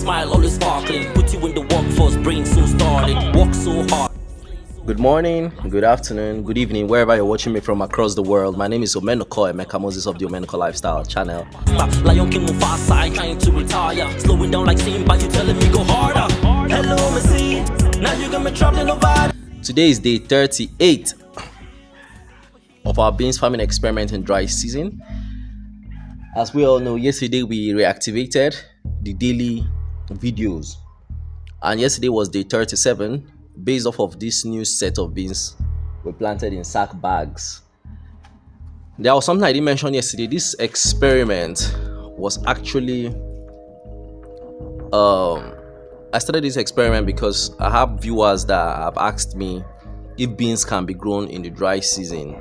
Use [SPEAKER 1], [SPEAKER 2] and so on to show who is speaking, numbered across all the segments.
[SPEAKER 1] smile always sparkling. Put you in the workforce, brain so started. Work so hard. Good morning, good afternoon, good evening, wherever you're watching me from across the world. My name is Omenuko, Emeka Moses of the Omenuko Lifestyle channel. Lion King Mufasa, trying to retire. Slowing down like Simba, you telling me go harder. Hello, Missy, now you got me traveling over. Today is day 38 of our beans farming experiment in dry season. As we all know, yesterday we reactivated the daily videos, and yesterday was day 37. Based off of this new set of beans we planted in sack bags. There was something I didn't mention yesterday. This experiment was actually I started this experiment because I have viewers that have asked me if beans can be grown in the dry season.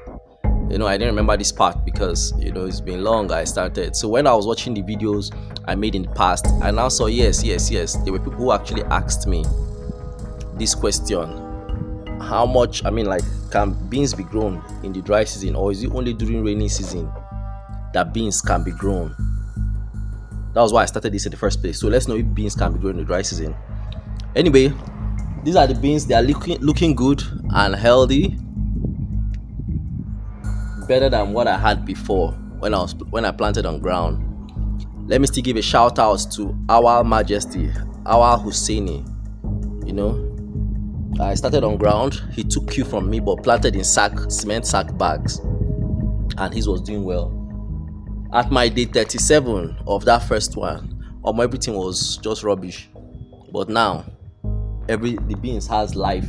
[SPEAKER 1] I didn't remember this part because it's been long I started. So when I was watching the videos I made in the past, I now saw yes, there were people who actually asked me this question: how much, can beans be grown in the dry season, or is it only during rainy season that beans can be grown? That was why I started this in the first place. So let's know if beans can be grown in the dry season. Anyway, these are the beans. They are looking good and healthy, better than what I had before when I planted on ground. Let me still give a shout out to our Majesty, our Husseini. I started on ground. He took cue from me, but planted in cement sack bags, and his was doing well. At my day 37 of that first one, everything was just rubbish. But now, the beans has life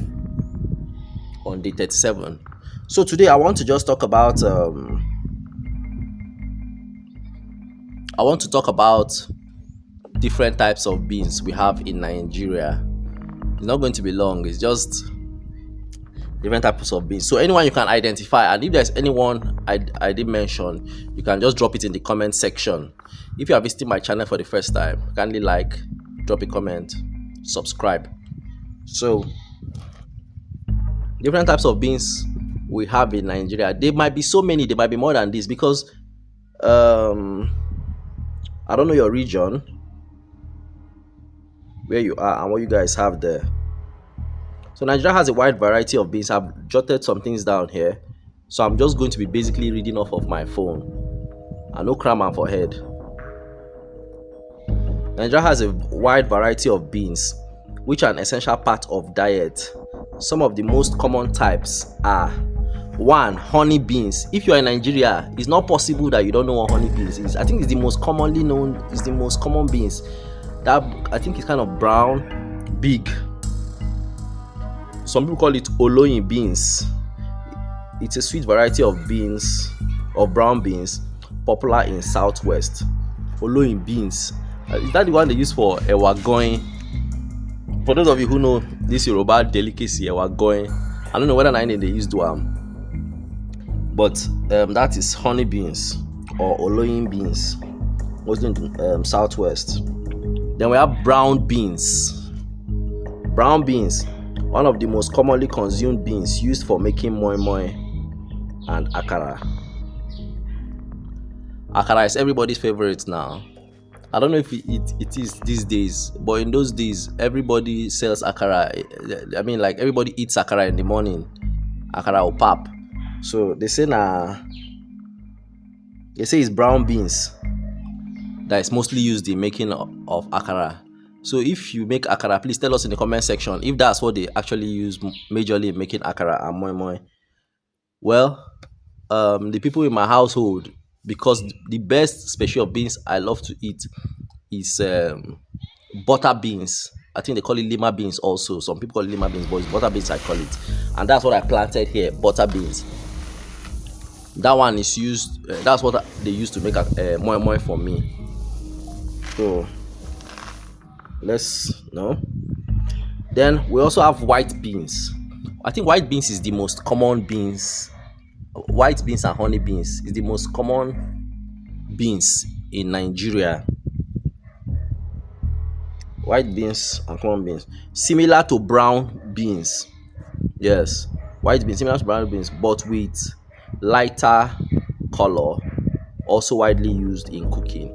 [SPEAKER 1] on day 37. So today I want to just talk about different types of beans we have in Nigeria. It's not going to be long. It's just different types of beans. So anyone you can identify, and if there's anyone I did mention, you can just drop it in the comment section. If you are visiting my channel for the first time, kindly like, drop a comment, subscribe. So different types of beans we have in Nigeria. There might be so many, there might be more than this, because I don't know your region, where you are and what you guys have there. So Nigeria has a wide variety of beans. I've jotted some things down here, so I'm just going to be basically reading off of my phone, and no cram and forehead. Nigeria has a wide variety of beans, which are an essential part of diet. Some of the most common types are: 1. Honey beans. If you are in Nigeria, it's not possible that you don't know what honey beans is. I think it's the most commonly known, it's the most common beans. That, I think, it's kind of brown, big. Some people call it oloyin beans. It's a sweet variety of beans, of brown beans, popular in southwest. Oloyin beans. Is that the one they use for ewagoin? For those of you who know this Yoruba delicacy, ewagoin, I don't know whether they use one, but that is honey beans or oloyin beans, mostly in the southwest. Then we have brown beans. Brown beans, one of the most commonly consumed beans used for making moi moi and akara. Akara is everybody's favorite now. I don't know if it is these days, but in those days, everybody sells akara. Everybody eats akara in the morning. Akara or pap. So they say it's brown beans that is mostly used in making of akara. So if you make akara, please tell us in the comment section if that's what they actually use majorly in making akara and moi moi. Well, the people in my household, because the best special of beans I love to eat is butter beans. I think they call it lima beans also. Some people call it lima beans, but it's butter beans I call it. And that's what I planted here, butter beans. That one is used, that's what they use to make moi moi for me. So let's know. Then we also have white beans. I think white beans is the most common beans. White beans and honey beans is the most common beans in Nigeria. White beans and common beans, similar to brown beans. Yes, white beans similar to brown beans, but with lighter color. Also widely used in cooking.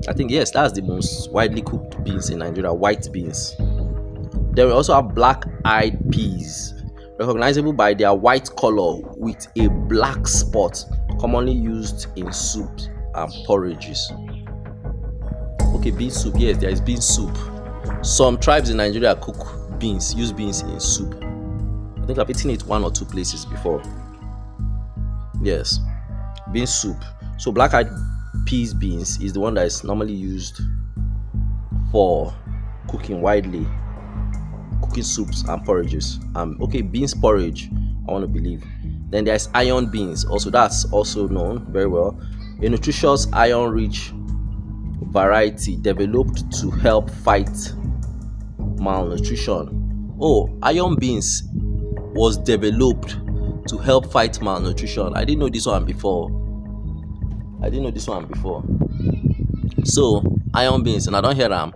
[SPEAKER 1] I think yes, that's the most widely cooked beans in Nigeria, white beans. Then we also have black-eyed peas, recognizable by their white color with a black spot, commonly used in soups and porridges. Okay, bean soup. Yes, there is bean soup. Some tribes in Nigeria cook beans, use beans in soup. I think I've eaten it one or two places before. Yes, bean soup. So black-eyed peas beans is the one that is normally used for cooking widely, cooking soups and porridges. Okay, beans porridge, I want to believe. Then there's iron beans. Also, that's also known very well. A nutritious iron-rich variety developed to help fight malnutrition. Oh, iron beans was developed to help fight malnutrition. I didn't know this one before. So iron beans, and I don't hear them.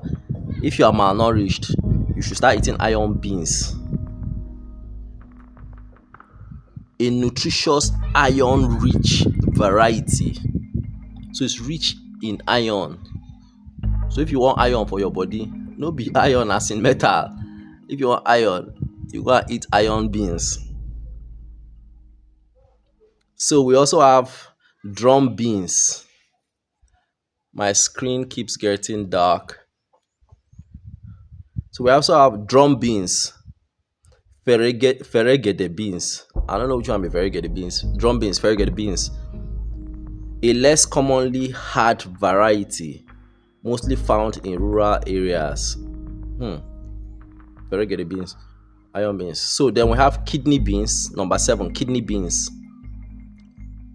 [SPEAKER 1] If you are malnourished, you should start eating iron beans. A nutritious iron-rich variety. So it's rich in iron. So if you want iron for your body, no be iron as in metal. If you want iron, you go and eat iron beans. So we also have drum beans. My screen keeps getting dark. So we also have drum beans, feregede beans. I don't know which one be feregede beans. Drum beans, feregede beans. A less commonly hard variety, mostly found in rural areas. Feregede beans, iron beans. So then we have kidney beans, number 7, kidney beans.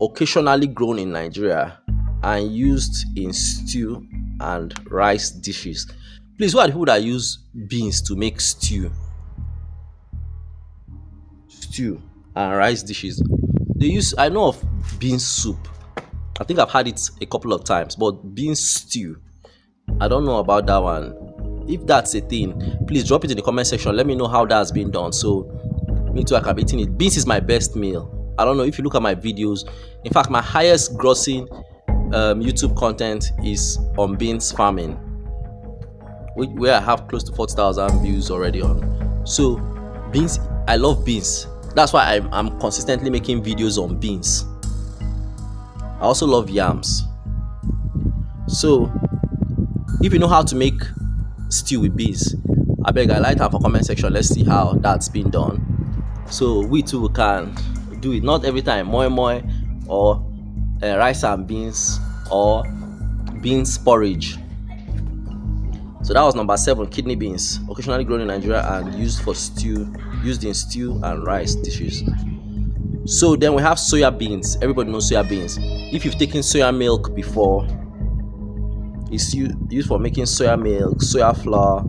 [SPEAKER 1] Occasionally grown in Nigeria and used in stew and rice dishes. Please, who are the people that use beans to make stew and rice dishes? I know of bean soup. I think I've had it a couple of times, but bean stew, I don't know about that one. If that's a thing, please drop it in the comment section. Let me know how that's been done, so me too, I can be eating it. Beans is my best meal. I don't know if you look at my videos. In fact, my highest grossing YouTube content is on beans farming, where I have close to 40,000 views already on. So beans, I love beans. That's why I'm consistently making videos on beans. I also love yams. So if you know how to make stew with beans, I beg I like that for comment section. Let's see how that's been done, so we too can do it. Not every time moi moi or rice and beans or beans porridge. So that was number 7, kidney beans, occasionally grown in Nigeria and used in stew and rice dishes. So then we have soya beans. Everybody knows soya beans. If you've taken soya milk before, it's used for making soya milk, soya flour,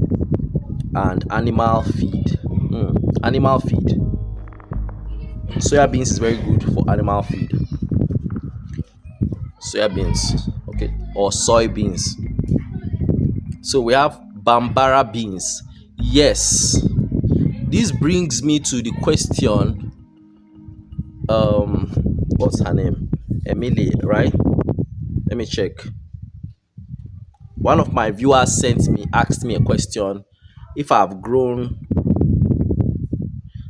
[SPEAKER 1] and animal feed. Animal feed. Soya beans is very good for animal feed. Soya beans, okay, or soybeans. So we have Bambara beans. Yes, this brings me to the question. What's her name? Emily, right? Let me check. One of my viewers asked me a question. If I've grown,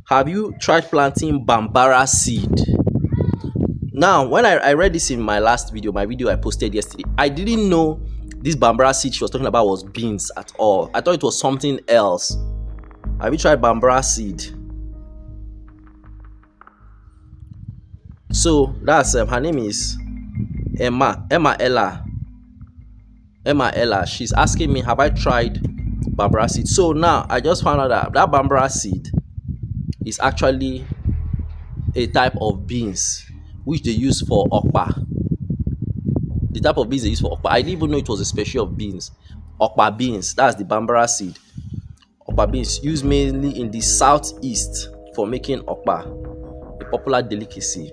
[SPEAKER 1] have you tried planting Bambara seed? Now, when I read this in my last video, I posted yesterday, I didn't know this Bambara seed she was talking about was beans at all. I thought it was something else. Have you tried Bambara seed? So that's her name is Emma Ella. She's asking me, have I tried Bambara seed? So now I just found out that Bambara seed is actually a type of beans which they use for okpa. The type of beans they use for okpa. I didn't even know it was a species of beans. Okpa beans, that's the Bambara seed. Okpa beans used mainly in the southeast for making okpa, a popular delicacy.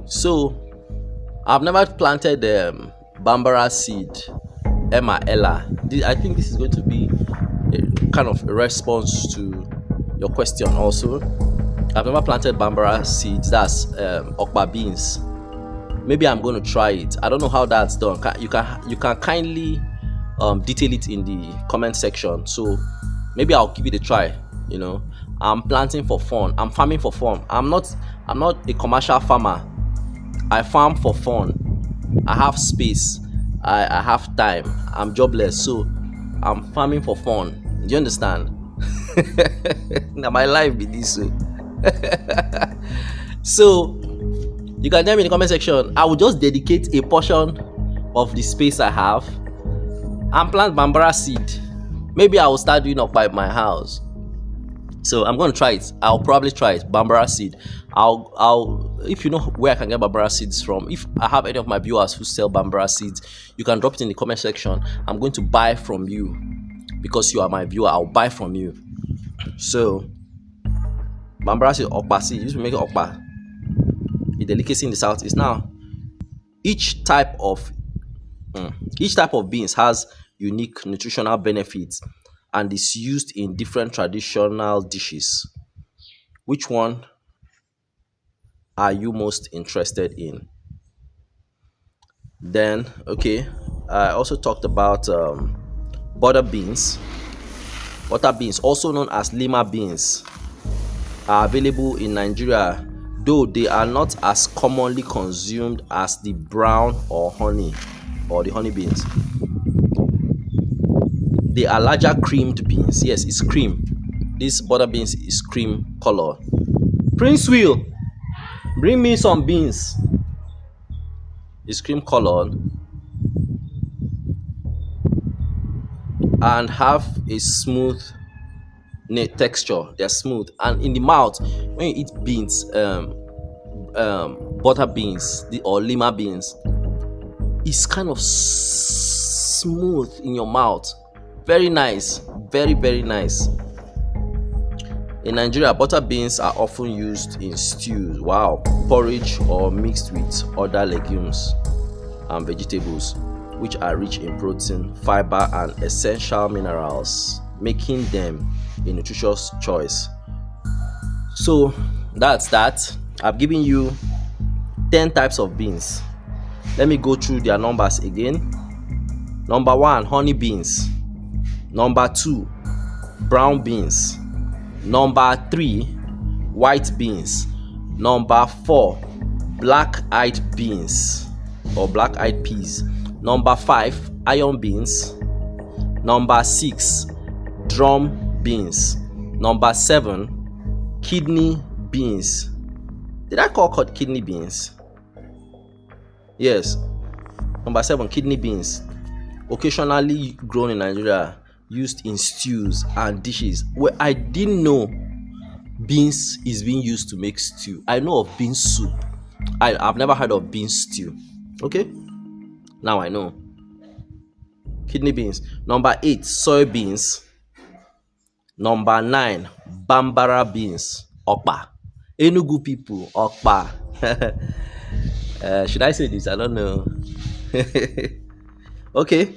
[SPEAKER 1] So I've never planted Bambara seed. Emma Ella, I think this is going to be a kind of a response to your question also. I've never planted Bambara seeds, that's okpa beans. maybe I'm going to try it. I don't know how that's done. You can kindly detail it in the comment section. So maybe I'll give it a try. I'm planting for fun. I'm farming for fun. I'm not a commercial farmer. I farm for fun. I have space. I have time. I'm jobless, so I'm farming for fun. Do you understand? Now my life be this way. So you can tell me in the comment section. I will just dedicate a portion of the space I have and plant Bambara seed. Maybe I will start doing up by my house. So I'm going to try it. I'll probably try it. Bambara seed. I'll if you know where I can get Bambara seeds from, if I have any of my viewers who sell Bambara seeds, you can drop it in the comment section. I'm going to buy from you because you are my viewer. I'll buy from you. So Bambara seed, okpa seed. You used to make okpa. The delicacy in the south is now each type of beans has unique nutritional benefits and is used in different traditional dishes. Which one are you most interested in? Then, okay, I also talked about butter beans. Butter beans, also known as lima beans, are available in Nigeria, though they are not as commonly consumed as the brown or the honey beans. They are larger creamed beans. Yes, it's cream. This butter beans is cream color. Prince Will, bring me some beans. It's cream colored and have a smooth texture. They're smooth, and in the mouth, when you eat beans, butter beans or lima beans, it's kind of smooth in your mouth. Very nice, very, very nice. In Nigeria, butter beans are often used in stews, porridge, or mixed with other legumes and vegetables, which are rich in protein, fiber, and essential minerals, making them a nutritious choice. So that's that. I've given you 10 types of beans. Let me go through their numbers again. Number 1, honey beans. Number 2, brown beans. Number 3, white beans. Number 4, black-eyed beans or black-eyed peas. Number 5, iron beans. Number 6, drum beans. Number 7, kidney beans. Did I call kidney beans? Yes. Number 7, kidney beans. Occasionally grown in Nigeria, used in stews and dishes. Well, I didn't know beans is being used to make stew. I know of bean soup. I've never heard of bean stew. Okay, now I know. Kidney beans. Number 8, soybeans. Number 9, Bambara beans. Okpa. Enugu people, okpa. Should I say this? I don't know. Okay.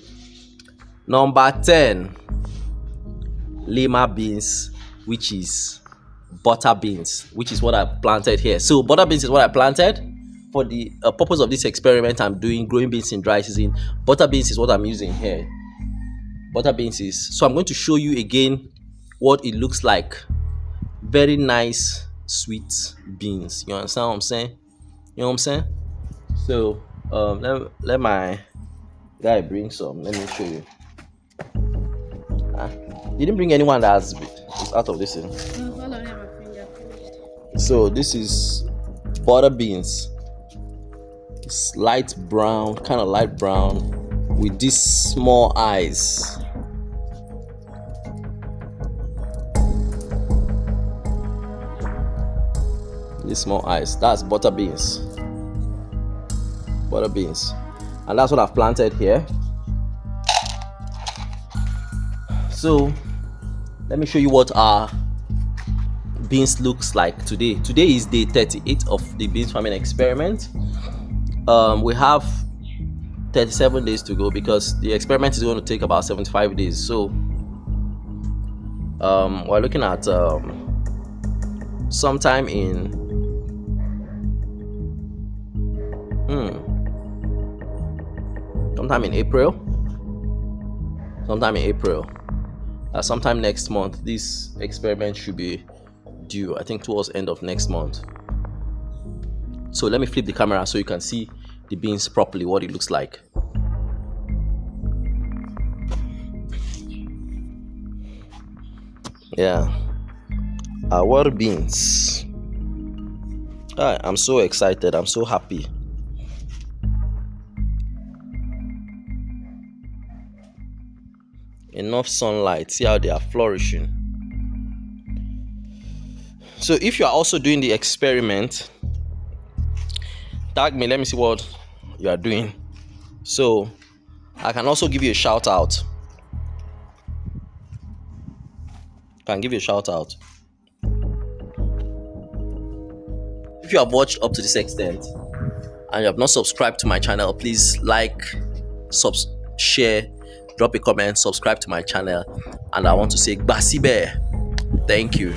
[SPEAKER 1] Number 10, lima beans, which is butter beans, which is what I planted here. So butter beans is what I planted for the purpose of this experiment. I'm doing growing beans in dry season. Butter beans is what I'm using here. Butter beans is, so I'm going to show you again what it looks like. Very nice, sweet beans. You understand what I'm saying? You know what I'm saying? So let my guy bring some. Let me show you. You didn't bring anyone that's out of this thing. So this is butter beans. It's light brown, kind of light brown, with these small eyes. These small eyes. That's butter beans. Butter beans. And that's what I've planted here. So let me show you what our beans looks like today. Today is day 38 of the beans farming experiment. We have 37 days to go because the experiment is going to take about 75 days. So we're looking at sometime in sometime in April. Sometime next month. This experiment should be due, I think, towards end of next month. So let me flip the camera so you can see the beans properly, what it looks like. Yeah, our beans. I'm so excited, I'm so happy. Enough sunlight, see how they are flourishing. So if you are also doing the experiment, tag me, let me see what you are doing, so I can also give you a shout out. If you have watched up to this extent and you have not subscribed to my channel, please like, share, drop a comment, subscribe to my channel, and I want to say Gbasibe. Thank you.